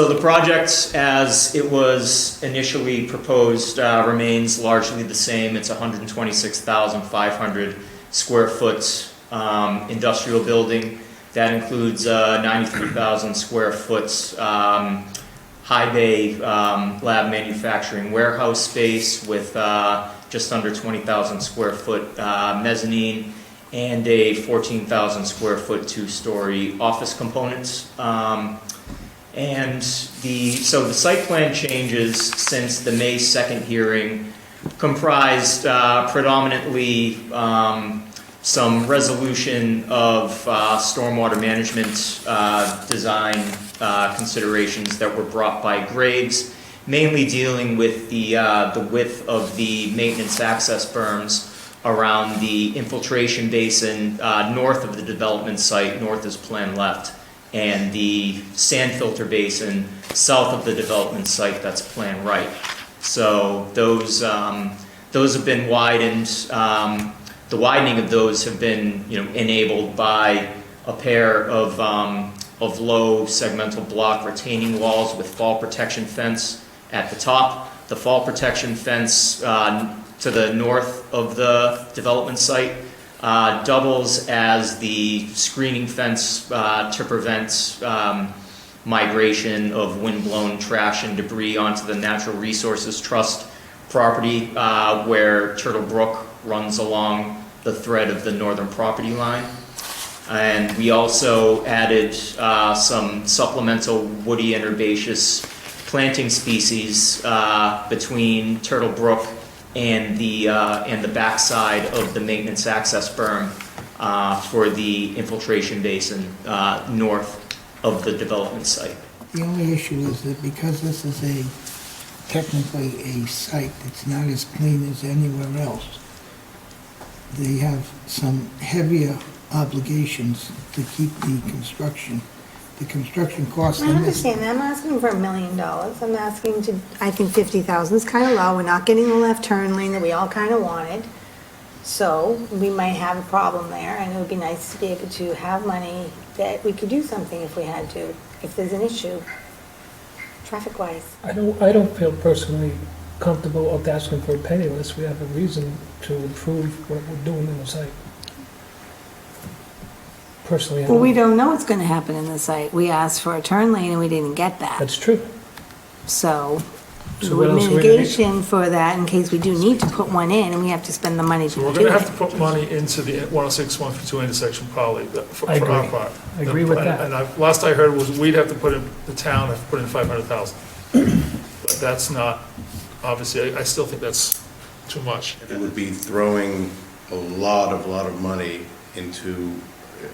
So the project, as it was initially proposed, remains largely the same. It's 126,500 square foot industrial building. That includes 93,000 square foot high bay lab manufacturing warehouse space with just under 20,000 square foot mezzanine and a 14,000 square foot two-story office component. So the site plan changes since the May 2nd hearing comprised predominantly some resolution of stormwater management design considerations that were brought by Graves, mainly dealing with the width of the maintenance access berms around the infiltration basin north of the development site, north is plan left, and the sand filter basin south of the development site, that's plan right. So those have been widened. The widening of those have been, enabled by a pair of low segmental block retaining walls with fall protection fence at the top. The fall protection fence to the north of the development site doubles as the screening fence to prevent migration of windblown trash and debris onto the Natural Resources Trust property where Turtle Brook runs along the thread of the northern property line. And we also added some supplemental woody and herbaceous planting species between Turtle Brook and the backside of the maintenance access berm for the infiltration basin north of the development site. The only issue is that because this is technically a site that's not as clean as anywhere else, they have some heavier obligations to keep the construction costs. I understand that. I'm asking for $1 million. I'm asking I think 50,000 is kind of low. We're not getting the left turn lane that we all kind of wanted. So we might have a problem there, and it would be nice to be able to have money that we could do something if we had to, if there's an issue, traffic-wise. I don't feel personally comfortable of asking for a penny unless we have a reason to improve what we're doing in the site. Personally, Well, we don't know what's going to happen in the site. We asked for a turn lane and we didn't get that. That's true. So So what else are we gonna mitigation for that in case we do need to put one in and we have to spend the money to So do we're it. gonna have to put money into the 106, 152 intersection probably, for I agree. our part. I agree with that. And last I heard was we'd have to put in, the town have to put in 500,000. But that's not, obviously, I still think that's too much. It would be throwing a lot of money into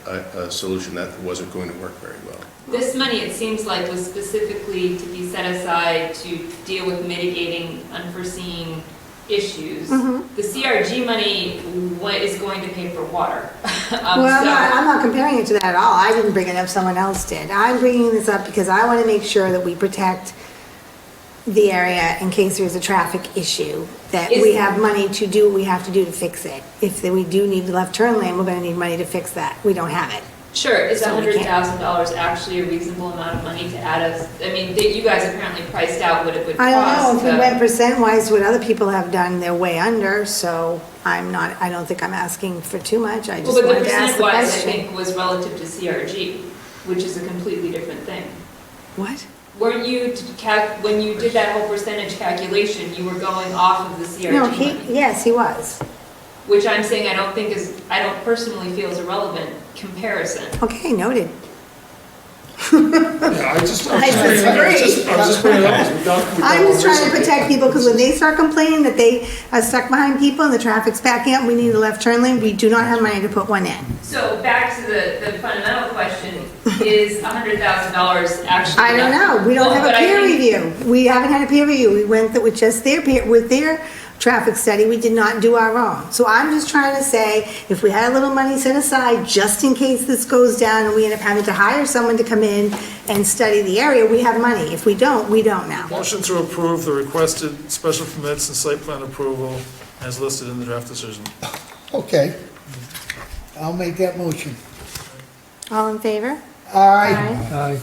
a solution that wasn't going to work very well. This money, it seems like, was specifically to be set aside to deal with mitigating unforeseen issues. The CRG money is going to pay for water. Well, I'm not comparing it to that at all. I didn't bring it up, someone else did. I'm bringing this up because I want to make sure that we protect the area in case there's a traffic issue, that we have money to do what we have to do to fix it. If we do need the left turn lane, we're going to need money to fix that. We don't have it. Sure, is So we can't. $100,000 actually a reasonable amount of money to add us? I mean, you guys apparently priced out what it would cost. I don't know, if we but- went percent-wise, what other people have done, they're way under, so I don't think I'm asking for too much. I just Well, but the wanted to ask the percent-wise, I question. think, was relative to CRG, which is a completely different thing. What? Weren't you, when you did that whole percentage calculation, you were going off of the CRG No, money? yes, he was. Which I'm saying I don't personally feel is a relevant comparison. Okay, noted. Yeah, I just I disagree. bringing it up as we've done I'm just trying to recently. protect people, because when they start complaining that they are stuck behind people and the traffic's backing up, we need a left turn lane, we do not have money to put one in. So back to the fundamental question, is $100,000 actually? I don't know, we don't Well, have a but I peer think- review. We haven't had a peer review, we went with just with their traffic study, we did not do our own. So I'm just trying to say, if we had a little money set aside, just in case this goes down and we end up having to hire someone to come in and study the area, we have money. If we don't, we don't now. Motion to approve the requested special permits and site plan approval as listed in the draft decision. Okay. I'll make that motion. All in favor? Aye. Aye. Aye.